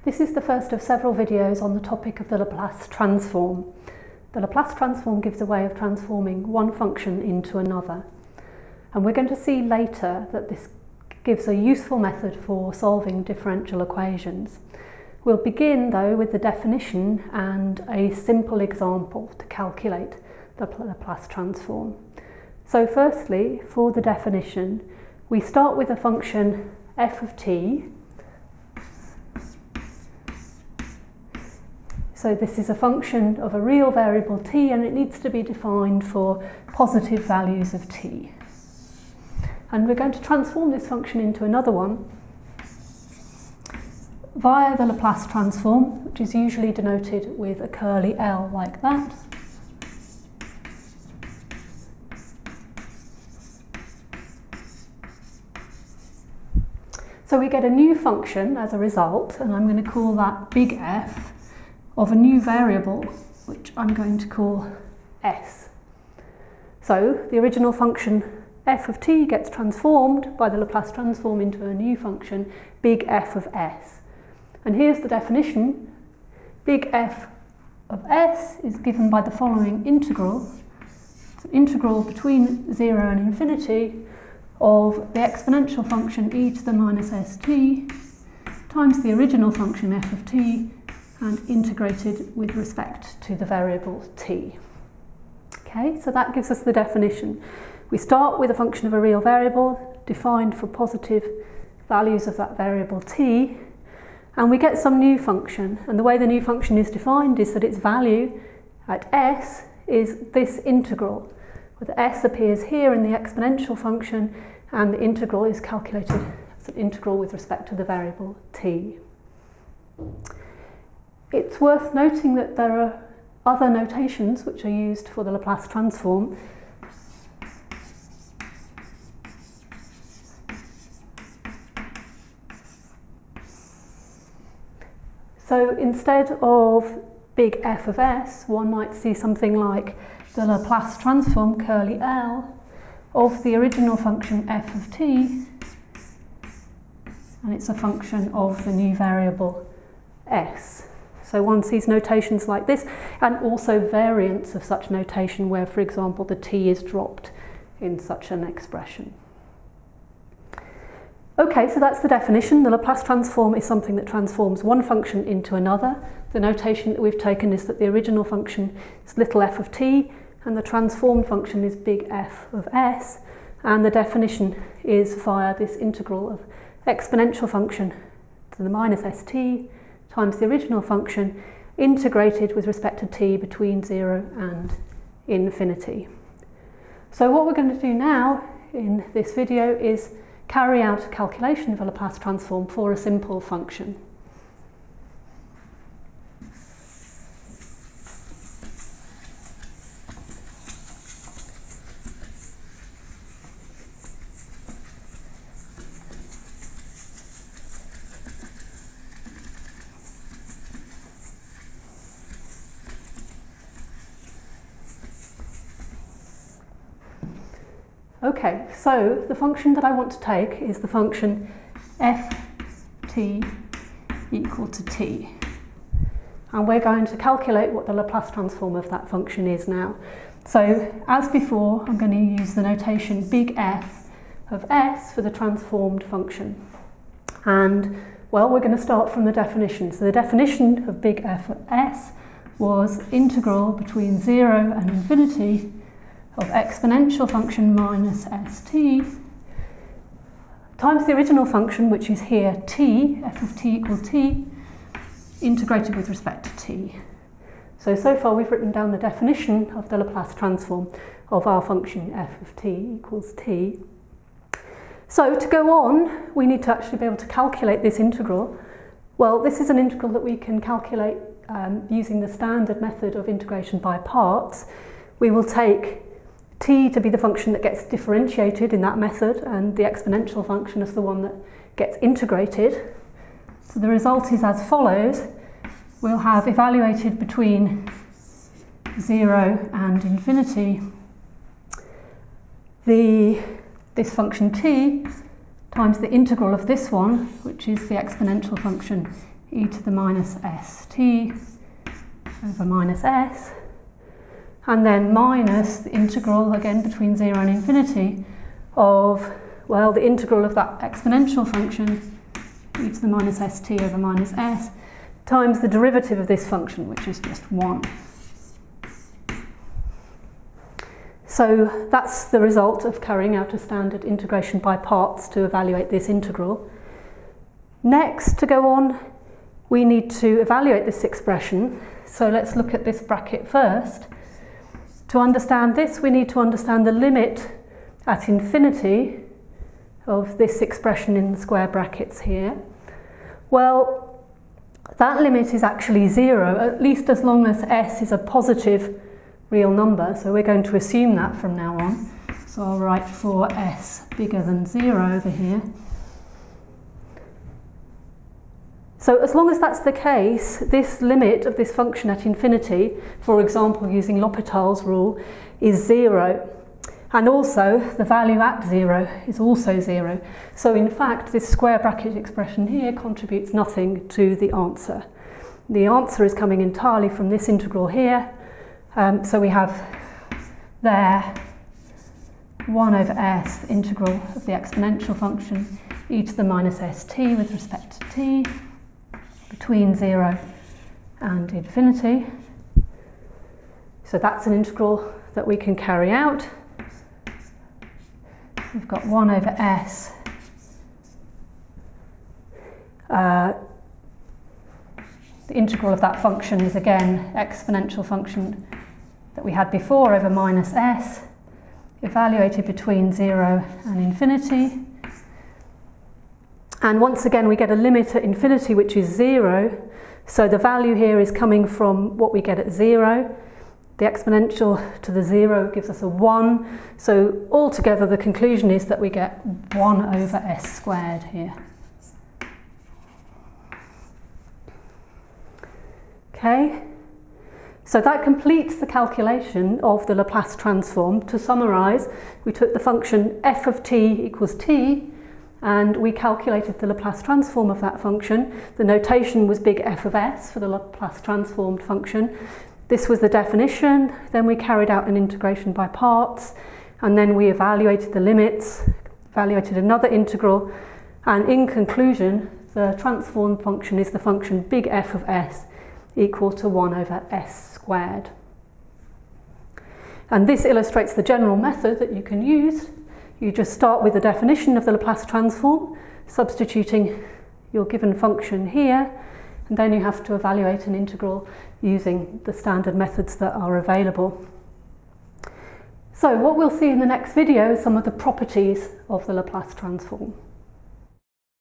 This is the first of several videos on the topic of the Laplace transform. The Laplace transform gives a way of transforming one function into another. And we're going to see later that this gives a useful method for solving differential equations. We'll begin though with the definition and a simple example to calculate the Laplace transform. So firstly, for the definition, we start with a function f of t. So this is a function of a real variable t, and it needs to be defined for positive values of t. And we're going to transform this function into another one via the Laplace transform, which is usually denoted with a curly L like that. So we get a new function as a result, and I'm going to call that big F of a new variable, which I'm going to call s. So the original function f of t gets transformed by the Laplace transform into a new function, big F of s. And here's the definition. Big F of s is given by the following integral. It's an integral between 0 and infinity of the exponential function e to the minus st times the original function f of t and integrated with respect to the variable t. Okay, so that gives us the definition. We start with a function of a real variable defined for positive values of that variable t, and we get some new function. And the way the new function is defined is that its value at s is this integral, where the s appears here in the exponential function, and the integral is calculated as an integral with respect to the variable t. It's worth noting that there are other notations which are used for the Laplace transform. So instead of big F of s, one might see something like the Laplace transform, curly L, of the original function f of t, and it's a function of the new variable s. So one sees notations like this, and also variants of such notation where, for example, the t is dropped in such an expression. Okay, so that's the definition. The Laplace transform is something that transforms one function into another. The notation that we've taken is that the original function is little f of t, and the transformed function is big F of s, and the definition is via this integral of exponential function to the minus st times the original function integrated with respect to t between 0 and infinity. So what we're going to do now in this video is carry out a calculation of a Laplace transform for a simple function. Okay, so the function that I want to take is the function ft equal to t. And we're going to calculate what the Laplace transform of that function is now. So as before, I'm going to use the notation big F of s for the transformed function. And, well, we're going to start from the definition. So the definition of big F of s was integral between 0 and infinity of exponential function minus st times the original function, which is here t, f of t equals t, integrated with respect to t. So far we've written down the definition of the Laplace transform of our function f of t equals t. So to go on, we need to actually be able to calculate this integral. Well, this is an integral that we can calculate using the standard method of integration by parts. We will take t to be the function that gets differentiated in that method, and the exponential function is the one that gets integrated. So the result is as follows. We'll have evaluated between 0 and infinity this function t times the integral of this one, which is the exponential function e to the minus st over minus s, and then minus the integral, again between 0 and infinity, of, well, the integral of that exponential function, e to the minus st over minus s, times the derivative of this function, which is just 1. So that's the result of carrying out a standard integration by parts to evaluate this integral. Next, to go on, we need to evaluate this expression. So let's look at this bracket first. To understand this, we need to understand the limit at infinity of this expression in the square brackets here. Well, that limit is actually 0, at least as long as s is a positive real number. So we're going to assume that from now on. So I'll write for s bigger than 0 over here. So as long as that's the case, this limit of this function at infinity, for example using L'Hopital's rule, is 0. And also the value at 0 is also 0. So in fact this square bracket expression here contributes nothing to the answer. The answer is coming entirely from this integral here. So we have there 1 over s, the integral of the exponential function e to the minus st with respect to t, between 0 and infinity. So that's an integral that we can carry out. We've got 1 over s the integral of that function is again exponential function that we had before over minus s, evaluated between 0 and infinity. And once again we get a limit at infinity which is 0, so the value here is coming from what we get at 0. The exponential to the 0 gives us a 1, so altogether the conclusion is that we get 1 over s squared here. Okay, so that completes the calculation of the Laplace transform. To summarise, we took the function f of t equals t, and we calculated the Laplace transform of that function. The notation was big F of s for the Laplace transformed function. This was the definition. Then we carried out an integration by parts, and then we evaluated the limits, evaluated another integral, and in conclusion, the transformed function is the function big F of s equal to 1 over s squared. And this illustrates the general method that you can use. You just start with the definition of the Laplace transform, substituting your given function here, and then you have to evaluate an integral using the standard methods that are available. So what we'll see in the next video is some of the properties of the Laplace transform.